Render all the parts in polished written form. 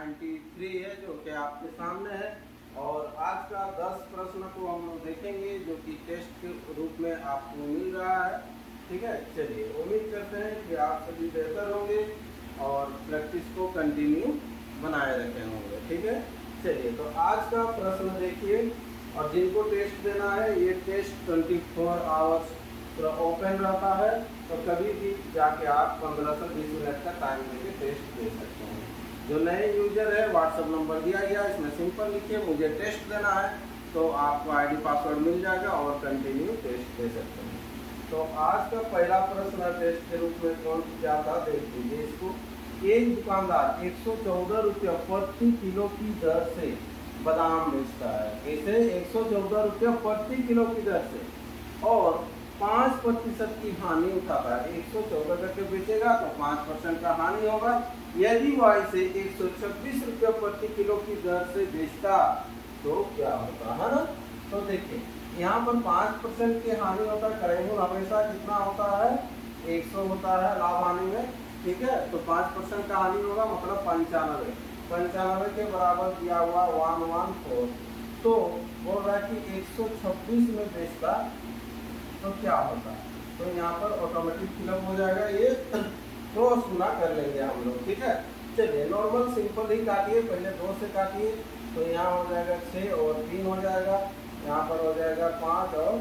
93 है जो कि आपके सामने है। और आज का 10 प्रश्न को हम लोग देखेंगे जो कि टेस्ट के रूप में आपको मिल रहा है। ठीक है, चलिए उम्मीद करते हैं कि आप सभी बेहतर होंगे और प्रैक्टिस को कंटिन्यू बनाए रखे होंगे। ठीक है, चलिए तो आज का प्रश्न देखिए। और जिनको टेस्ट देना है, ये टेस्ट 24 आवर्स पूरा ओपन रहता है, तो कभी भी जाके आप 15 से 20 मिनट का टाइम लेके टेस्ट दे सकते हैं। जो नए यूजर है, व्हाट्सएप नंबर दिया गया, इसमें सिंपल लिखिए मुझे टेस्ट देना है, तो आपको आईडी पासवर्ड मिल जाएगा और कंटिन्यू टेस्ट दे सकते हैं। तो आज का पहला प्रश्न टेस्ट के रूप में कौन क्या था देख लीजिए इसको। एक दुकानदार 114 रुपया प्रति किलो की दर से बादाम बेचता है। कैसे? 114 रुपया प्रति किलो की दर से और 5% की हानि उठाता है। 114 करके बेचेगा तो 5% का हानि होगा। यदि वह इसे 126 रुपया प्रति किलो की दर से बेचता तो क्या होता है ना। तो देखिए यहाँ पर 5% की हानि होता है। करेंगे हमेशा कितना होता है? 100 होता है लाभ हानि में। ठीक है, तो 5% का हानि होगा मतलब 95 के बराबर दिया हुआ 114। तो बोल रहा है कि 126 में बेचता तो क्या होता है? तो यहाँ पर ऑटोमेटिक फिलअप हो जाएगा, ये क्रॉस गुना कर लेंगे हम लोग। ठीक है, चलिए नॉर्मल सिंपल ही काटिए, पहले 2 से काटिए तो यहाँ हो जाएगा 6 और 3 हो जाएगा, यहाँ पर हो जाएगा 5 और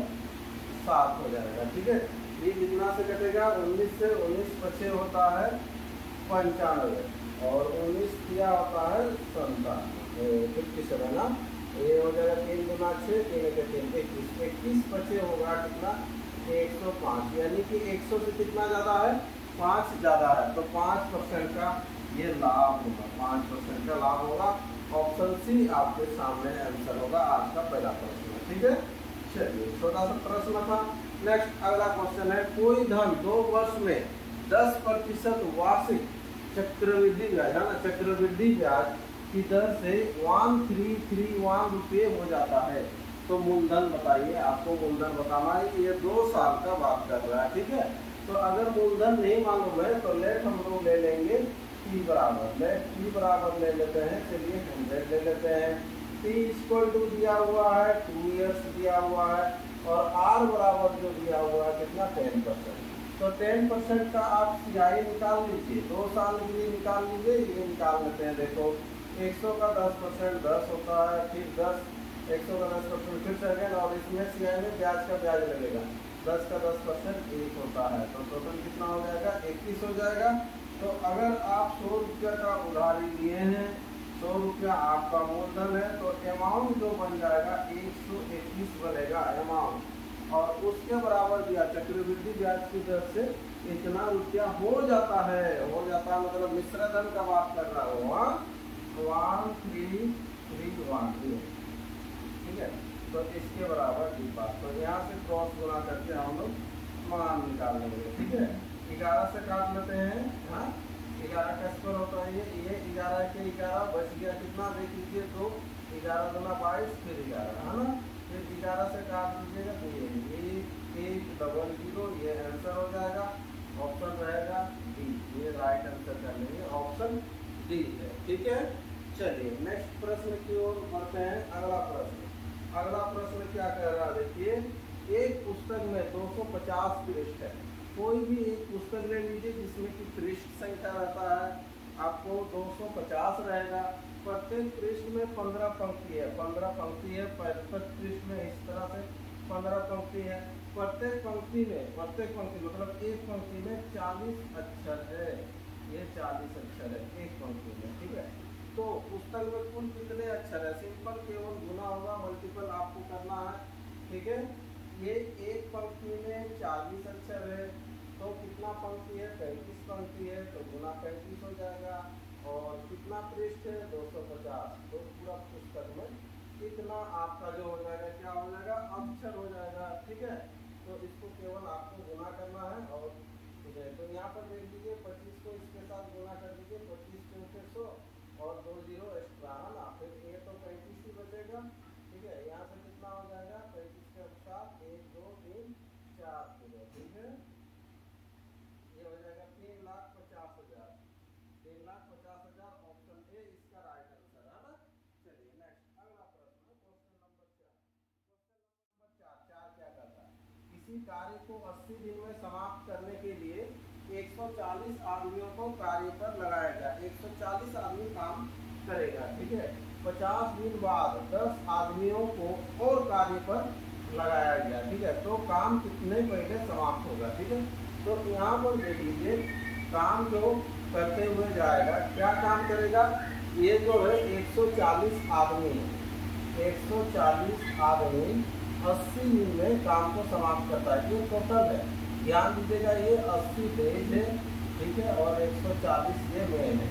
7 हो जाएगा। ठीक है, ये कितना से कटेगा? 19 से। 19 पछे होता है 95 और 19 किया होता है 57 ना। ये हो जाएगा 3 गुना 6, 3 के 3 21। 21 पछे होगा कितना? 105, यानी कि 100 से कितना ज़्यादा है? 5 ज़्यादा है, तो 5% का ये लाभ होगा। 5% का लाभ होगा। ऑप्शन सी आपके सामने आंसर होगा आज का पहला प्रश्न। ठीक है, चलिए छोटा सा प्रश्न था। नेक्स्ट अगला क्वेश्चन है, कोई धन 2 वर्ष में 10% वार्षिक चक्रवृद्धि ब्याज है ना, चक्रवृद्धि ब्याज की दर से 1331 रुपये हो जाता है, तो मूलधन बताइए। आपको मूलधन बताना है। ये 2 साल का बात कर रहा है। ठीक है, तो अगर मूलधन नहीं मालूम है तो लेट हम लोग ले लेंगे P बराबर। लेट P बराबर ले लेते हैं, चलिए 100 ले लेते हैं। T इक्वल टू दिया हुआ है 2 ईयर्स दिया हुआ है और R बराबर जो दिया हुआ है कितना? 10%। तो 10% का आप CI निकाल लीजिए, 2 साल के लिए निकाल लीजिए। ये निकाल लेते हैं। देखो 100 का 10% 10 होता है, फिर 10 100 का 10% फिर सेकेंड, और इसमें CI में ब्याज का ब्याज लगेगा। 10 का 10% 1 होता है, तो टोटल कितना हो जाएगा? 21 हो जाएगा। तो अगर आप 100 रुपया का उधारी लिए हैं, 100 रुपया आपका मूलधन है, तो अमाउंट जो बन जाएगा 121 बनेगा अमाउंट, और उसके बराबर दिया चक्रवृद्धि ब्याज की दर से इतना रुपया हो जाता है। हो जाता है मतलब मिश्र धन का बात कर रहा हूँ। 1331। ठीक है, तो इसके बराबर डी पास। तो यहाँ से क्रॉस गुना करके हम लोग मान निकाल लेंगे। ठीक है, 11 से काट लेते हैं। हाँ, 11 का स्क्वायर होता है ये 11 के 11 बच गया कितना? देख लीजिए, तो 11 दूना 22 फिर 11 है ना। फिर 11 से काट दीजिएगा तो ये 1100, ये आंसर हो जाएगा। ऑप्शन रहेगा डी, ये राइट आंसर कर लेंगे, ऑप्शन डी है। ठीक है, चलिए नेक्स्ट प्रश्न की ओर बढ़ते हैं। अगला प्रश्न क्या कह रहा है? देखिए, एक पुस्तक में 250 पृष्ठ है। कोई भी एक पुस्तक ले लीजिए जिसमें कि पृष्ठ संख्या रहता है, आपको 250 रहेगा। प्रत्येक पृष्ठ में 15 पंक्ति है। 15 पंक्ति है, प्रत्येक पृष्ठ में इस तरह से 15 पंक्ति है। प्रत्येक पंक्ति मतलब एक पंक्ति में 40 अक्षर है। ये 40 अक्षर है एक पंक्ति में। ठीक है, तो पुस्तक में कुल कितने अक्षर है? सिंपल केवल गुना होगा, मल्टीपल आपको करना है। ठीक है, ये एक पंक्ति में 40 अक्षर है, तो कितना पंक्ति है? 35 पंक्ति है, तो गुना 35 हो जाएगा। और कितना पृष्ठ है? 250। तो पूरा पुस्तक में कितना आपका जो हो जाएगा, क्या हो जाएगा? अक्षर हो जाएगा। ठीक है, तो इसको केवल आपको गुना करना है। और तो यहाँ पर देख लीजिए 25 को इसके साथ गुना कर दीजिए, 25 चौके 100 और 2 जीरो एक्स्ट्रा है ना, फिर ये तो 35 ही बचेगा। ठीक है, यहाँ से कितना हो जाएगा? 35 के साथ 1 2 3 4 किलो। ठीक है, ये हो जाएगा 3,50,000। 3,50,000 ऑप्शन ए इसका राइट इसी कार्य को 80 दिन में समाप्त करने के लिए 140 आदमियों को कार्य पर लगाया गया। 140 आदमी काम करेगा, ठीक है। 50 दिन बाद 10 आदमियों को और कार्य पर लगाया गया, ठीक है। तो काम कितने पहले समाप्त होगा, ठीक है। तो यहाँ पर देख लीजिए, काम जो करते हुए जाएगा, क्या काम करेगा, ये जो है 140 आदमी 140 आदमी 80 दिन में काम को समाप्त करता है। ये टोटल है, ध्यान दीजिएगा, ये 80 डेज है, ठीक है, और 140 ये मेन है,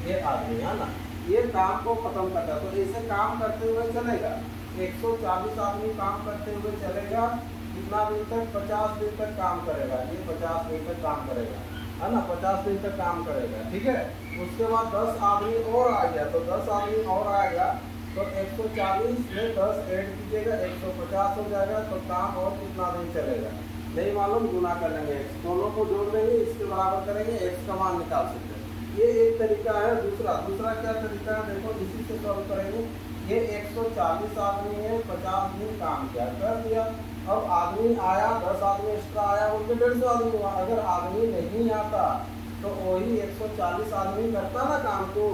ये आदमी है ना, ये काम को खत्म करता है। तो ऐसे काम करते हुए चलेगा, 140 आदमी काम करते हुए चलेगा, कितना दिन तक, 50 दिन तक काम करेगा, ये 50 दिन तक काम करेगा, है ना, 50 दिन तक काम करेगा, ठीक है। उसके बाद 10 आदमी और आ गया, तो 10 आदमी और आएगा, तो 140 में 10 ऐड कीजिएगा, 150 हो जाएगा। तो काम और कितना दिन चलेगा नहीं मालूम, गुना कर लेंगे, दोनों को जोड़ देंगे, इसके बराबर करेंगे, एक्स का मान निकाल सकते हैं। ये एक तरीका है। दूसरा क्या तरीका है, देखो इसी से सॉल्व करेंगे। ये 140 आदमी है, 50 दिन काम किया, कर दिया। अब आदमी आया, 10 आदमी एक्स्ट्रा आया, उनके 150 आदमी हुआ। अगर आदमी नहीं आता तो वही 140 आदमी करता ना काम को,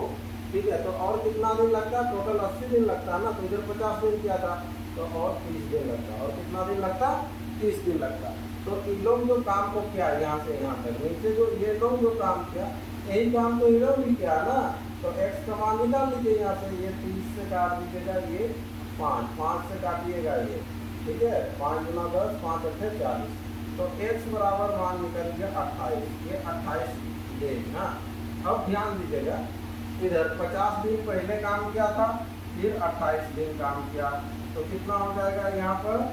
ठीक है। तो और कितना दिन लगता, टोटल 80 दिन लगता है ना, तो इधर 50 दिन किया था, तो और 30 दिन लगता, और कितना दिन लगता, 30 दिन लगता। तो इन लोग जो काम को किया यहाँ से यहाँ तक, नीचे जो ये लोग जो काम किया, यही काम तो इन लोग भी किया ना। तो x का मान निकाल लीजिए यहाँ से, ये 30 से काट दीजिएगा, ये 5 से काटिएगा ये, ठीक है, 5 गुना 10, 5 अट्ठे 40। तो x बराबर मान निकल गया 28, ये 28 डेज ना। अब ध्यान दीजिएगा, इधर 50 दिन पहले काम किया था, फिर 28 दिन काम किया, तो कितना हो जाएगा यहाँ पर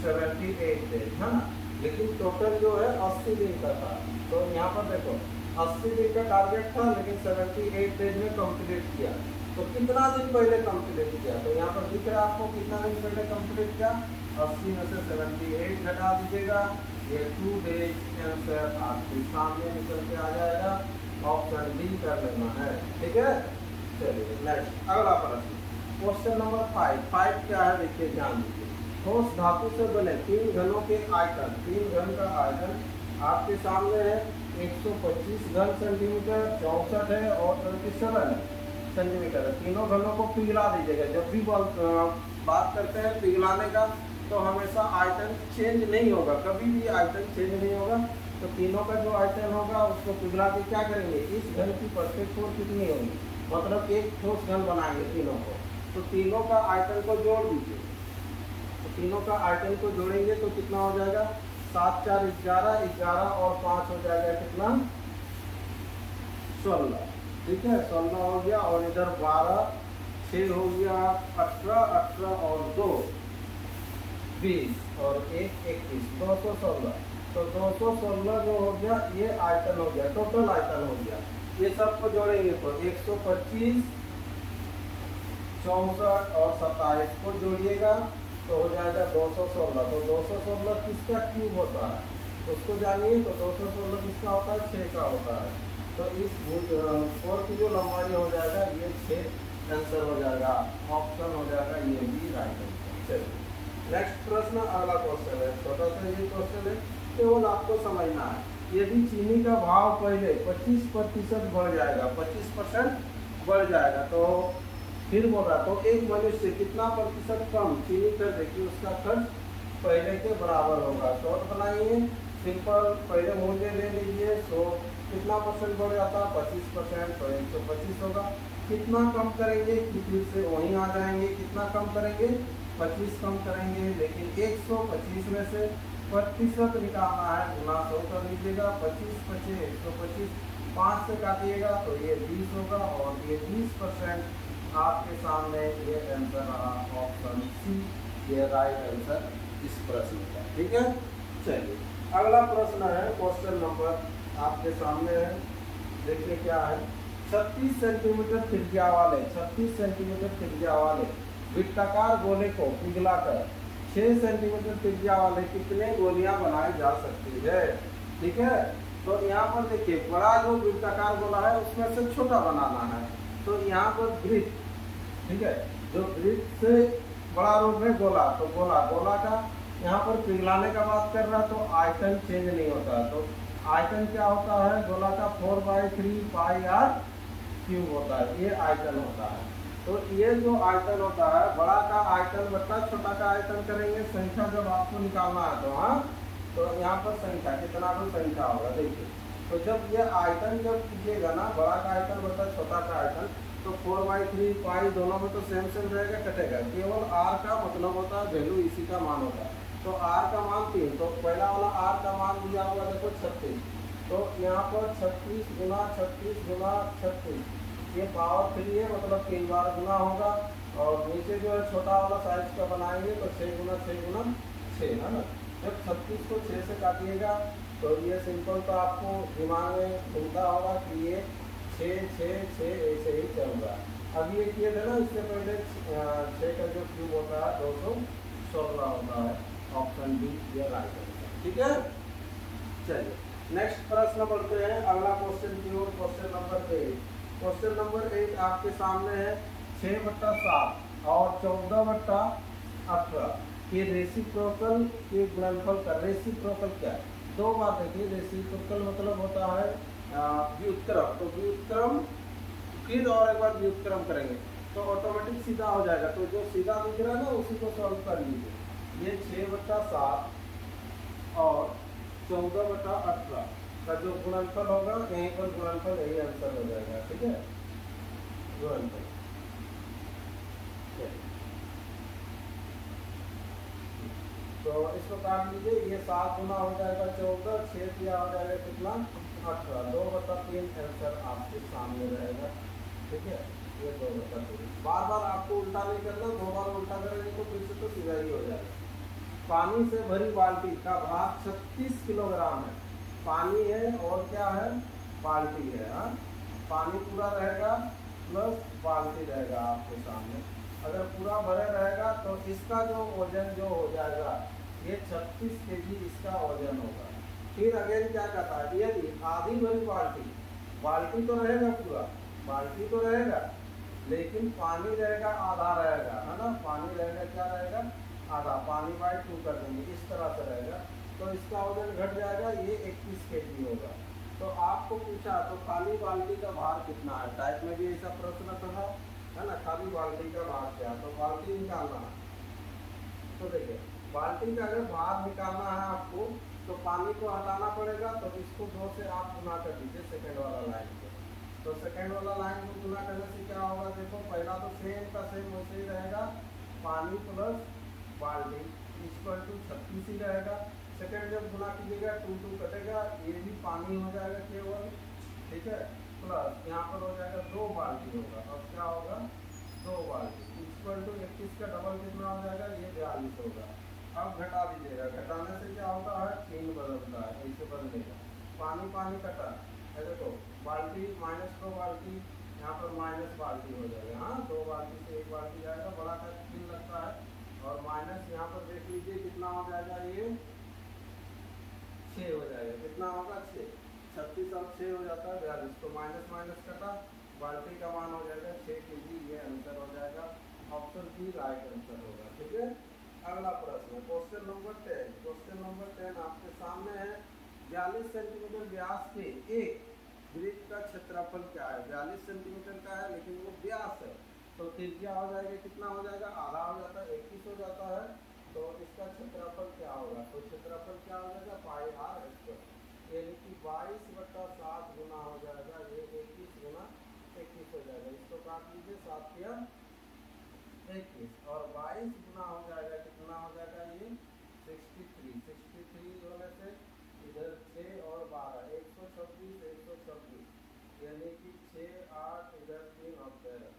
78 डेज, है ना। लेकिन टोटल जो है 80 दिन का था। तो यहाँ पर देखो 80 दिन का टारगेट था, लेकिन 78 डेज में कंप्लीट किया। तो कितना दिन पहले कंप्लीट किया, तो यहाँ पर दिख रहा है आपको कितना दिन पहले कंप्लीट किया। 80 में से 78 घटा दीजिएगा, ये 2 डेज आंसर आपके सामने निकल के आ जाएगा। ऑप्शन डी कर लेना है, ठीक है। चलिए नेक्स्ट, अगला प्रश्न, क्वेश्चन नंबर 5 क्या है, देखिए ध्यान दीजिए। ठोस धातु से बने 3 घनों के आयतन, 3 घन का आयतन आपके सामने है। 125 घन सेंटीमीटर, 64 है और 27 सेंटीमीटर है। तीनों घनों को पिघला दीजिएगा। जब भी बात करते हैं पिघलाने का, तो हमेशा आयतन चेंज नहीं होगा, कभी भी आयतन चेंज नहीं होगा। तो तीनों का जो आयतन होगा उसको पिघला के क्या करेंगे, इस घन की परफेक्ट फोर कितनी होगी, मतलब एक ठोस घन बनाएंगे तीनों को। तो तीनों का आयतन को जोड़ दीजिए, तो तीनों का आयतन को जोड़ेंगे तो कितना हो जाएगा, 7 4 11, 11 और 5 हो जाएगा कितना, 16, ठीक है, 16 हो गया। और इधर 12, 6 हो गया 18, 18 और 2 20 और 1 21, 216। तो 216 जो हो गया ये आयतन हो गया, टोटल आयतन हो गया। ये सबको जोड़ेंगे तो 125, 64 और 27 को जोड़िएगा तो हो जाएगा 216। तो 216 किसका क्यूब होता है उसको जानिए। तो 216 किसका होता है, 6 का होता है। तो इस फोर की जो लंबाई हो जाएगा ये 6 आंसर हो जाएगा, ऑप्शन हो जाएगा ये भी राइट आंसर। चलिए नेक्स्ट प्रश्न, अगला क्वेश्चन है, छोटा सा ये क्वेश्चन है, केवल आपको समझना है। यदि चीनी का भाव पहले 25% बढ़ जाएगा, 25% बढ़ जाएगा, तो फिर बोल रहा तो एक मनुष्य कितना प्रतिशत कम चीनी कर देगी, उसका खर्च पहले के बराबर होगा। शॉर्ट बनाइए, सिंपल, पहले मूल्य ले लीजिए। सो कितना परसेंट बढ़ जाता है, 25%, तो 125 होगा। कितना कम करेंगे कि फिर से वहीं आ जाएंगे, कितना कम करेंगे, 25 कम करेंगे। लेकिन 125 में से प्रतिशत निकालना है, गुना 100 कर लीजिएगा। 25 25 125, 5 से काटिएगा तो ये 20 होगा, और ये 20% आपके सामने ये आंसर रहा, ऑप्शन सी ये राइट आंसर इस प्रश्न का, ठीक है। चलिए अगला प्रश्न है, क्वेश्चन नंबर आपके सामने है, देखिए क्या है। 36 सेंटीमीटर त्रिज्या वाले 36 सेंटीमीटर त्रिज्या वाले वृत्ताकार गोले को पिघलाकर 6 सेंटीमीटर त्रिज्या वाले कितने गोलियां बनाई जा सकती है, ठीक है। तो यहाँ पर देखिए, बड़ा जो वृत्ताकार गोला है उसमें से छोटा बनाना है। तो यहाँ पर वृत्त, ठीक है, जो वृत्त से बड़ा रूप है गोला, तो गोला का यहाँ पर पिघलाने का बात कर रहा है तो आयतन चेंज नहीं होता है। तो आयतन क्या होता है, गोला का 4/3 पाई आर क्यूब होता है, ये आयतन होता है। तो ये जो आयतन होता है, बड़ा का आयतन बटा छोटा का आयतन करेंगे संख्या जब आपको निकालना है तो। हाँ, तो यहाँ पर संख्या कितना भी संख्या होगा देखिए। तो जब ये आयतन जब कीजिएगा ना, बड़ा का आयतन बटा छोटा का आयतन, तो 4/3 पाई दोनों में तो सेम सेम रहेगा, कटेगा। केवल आर का मतलब होता है वैल्यू, इसी का मान होता है। तो आर का मान 3, तो पहला वाला आर का मान दिया होगा देखो 36। तो यहाँ पर 36 गुना 36 गुना 36, ये पावर 3 है, मतलब 3 बार गुना होगा। और नीचे जो है छोटा वाला साइज का बनाएंगे तो 6 गुना 6 गुना 6 है ना। जब 36 को 6 से काटिएगा तो ये सिंपल तो आपको दिमाग में घूमता होगा कि ये 6 6 6 ऐसे ही चल रहा है। अब ये किए थे ना, इससे पहले 6 का जो क्यूब होता है 216 होता है। ऑप्शन बी ये राइट आंसर, ठीक है। चलिए नेक्स्ट प्रश्न बढ़ते हैं, अगला क्वेश्चन की ओर। Question number 8। क्वेश्चन नंबर 8 आपके सामने है 6/7 और 14/18 के रेसिप्रोकल के गुणनफल का। रेसिप्रोकल क्या है, दो बात देखिए। रेसिप्रोकल मतलब होता है व्युत्क्रम। तो व्युत्क्रम फिर और एक बार व्युत्क्रम करेंगे तो ऑटोमेटिक सीधा हो जाएगा। तो जो सीधा दिख रहा है ना उसी को सॉल्व कर लीजिए। ये 6/7 और 14/18 का जो गुणनफल होगा, यहीं पर गुणनफल यही आंसर हो जाएगा, ठीक है। गुणनफल तो इसको काट लीजिए। ये 7 गुना हो जाएगा 14, 6 दिया हो जाएगा कितना 18, 2/3 आंसर आपके सामने रहेगा, ठीक है। ये 2/3 बार बार आपको उल्टा नहीं करना, 2 बार उल्टा करेंगे तो फिर से तो सीधा ही हो जाएगा। पानी से भरी बाल्टी का भार 36 किलोग्राम है। पानी है और क्या है, बाल्टी है। हाँ, पानी पूरा रहेगा प्लस बाल्टी रहेगा आपके सामने। अगर पूरा भरे रहेगा तो इसका जो वजन जो हो जाएगा ये 36 केजी इसका वजन होगा। फिर अगेन क्या कहता है, यदि आधी भरी बाल्टी, बाल्टी तो रहेगा पूरा, बाल्टी तो रहेगा लेकिन पानी रहेगा आधा रहेगा, है ना। पानी रहेगा क्या रहेगा, आधा। पानी बाई 2 कर देंगे, इस तरह से रहेगा तो इसका वजन घट जाएगा, ये 21 केजी होगा। तो आपको पूछा तो खाली बाल्टी का भार कितना है, टाइप में भी ऐसा प्रश्न था, है ना। खाली बाल्टी का भार क्या, तो बाल्टी निकालना है। तो देखिए बाल्टी का अगर भार निकालना है आपको तो पानी को हटाना पड़ेगा, तो इसको 2 से आप गुना कर दीजिए सेकेंड वाला लाइन को। तो सेकेंड वाला लाइन को गुना करने से क्या होगा, देखो पहला तो सेम का सेम वैसे ही रहेगा, पानी प्लस बाल्टी इक्वल टू 36 ही रहेगा। सेकेंड जब गुना कीजिएगा 2 2 कटेगा, ये भी पानी हो जाएगा केवल, ठीक है। प्लस यहाँ पर हो जाएगा 2 बाल्टी होगा, और क्या होगा 2 बाल्टी इक्वल टू 21 का डबल कितना हो जाएगा, ये 42 होगा। अब घटा दीजिएगा, घटाने से क्या होता है 3 बदलता है, ऐसे बदलेगा। पानी पानी कटा है, देखो बाल्टी माइनस 2 बाल्टी, यहाँ पर माइनस बाल्टी हो जाएगा। हाँ, 2 बाल्टी से 1 बाल्टी जाएगा, बड़ा का 3 लगता है, और माइनस यहाँ पर देख लीजिए कितना हो जाएगा, ये 6 हो जाएगा। कितना होगा 6, 36 और 6 हो जाता है 42, तो माइनस माइनस कटा, बाल्टी का मान हो जाएगा 6 केजी, ये आंसर हो जाएगा। ऑप्शन बी राइट आंसर होगा, ठीक है। अगला प्रश्न क्वेश्चन नंबर 10। क्वेश्चन नंबर 10 आपके सामने है, 42 सेंटीमीटर व्यास के एक वृत्त का क्षेत्रफल क्या है। 42 सेंटीमीटर का है लेकिन वो व्यास है, तो त्रिज्या हो जाएगा कितना हो जाएगा, आधा हो जाता है 21 हो जाता है। तो इसका क्षेत्रफल क्या होगा, तो क्षेत्रफल क्या हो जाएगा पाई आर स्क्वायर, यानी कि 22/7 गुना हो जाएगा, ये 21 गुना 21 हो जाएगा। इसको काट लीजिए, 7 या 21 और 22 गुना हो जाएगा कितना हो जाएगा, ये 63। 63 होने से इधर 6 और 12 126 126, यानी कि 6 8 इधर 3 और 13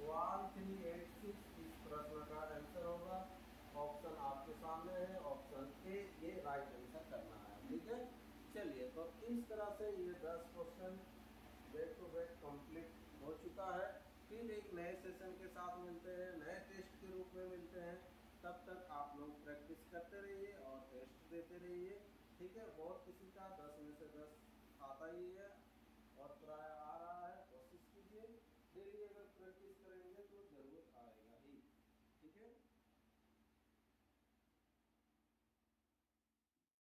1386 इस प्रश्न का आंसर होगा। ऑप्शन आपके सामने है, ऑप्शन ए ये राइट आंसर करना है, ठीक है। चलिए तो इस तरह से ये 10 question back to back complete हो चुका है। फिर एक नए सेशन के साथ मिलते हैं, नए टेस्ट के रूप में मिलते हैं। तब तक आप लोग प्रैक्टिस करते रहिए और टेस्ट देते रहिए, ठीक है। बहुत किसी का 10 में से 10 आता ही है और प्राय आ रहा है, कोशिश कीजिए डेली अगर प्रैक्टिस करेंगे तो जरूर आएगा ही, ठीक है।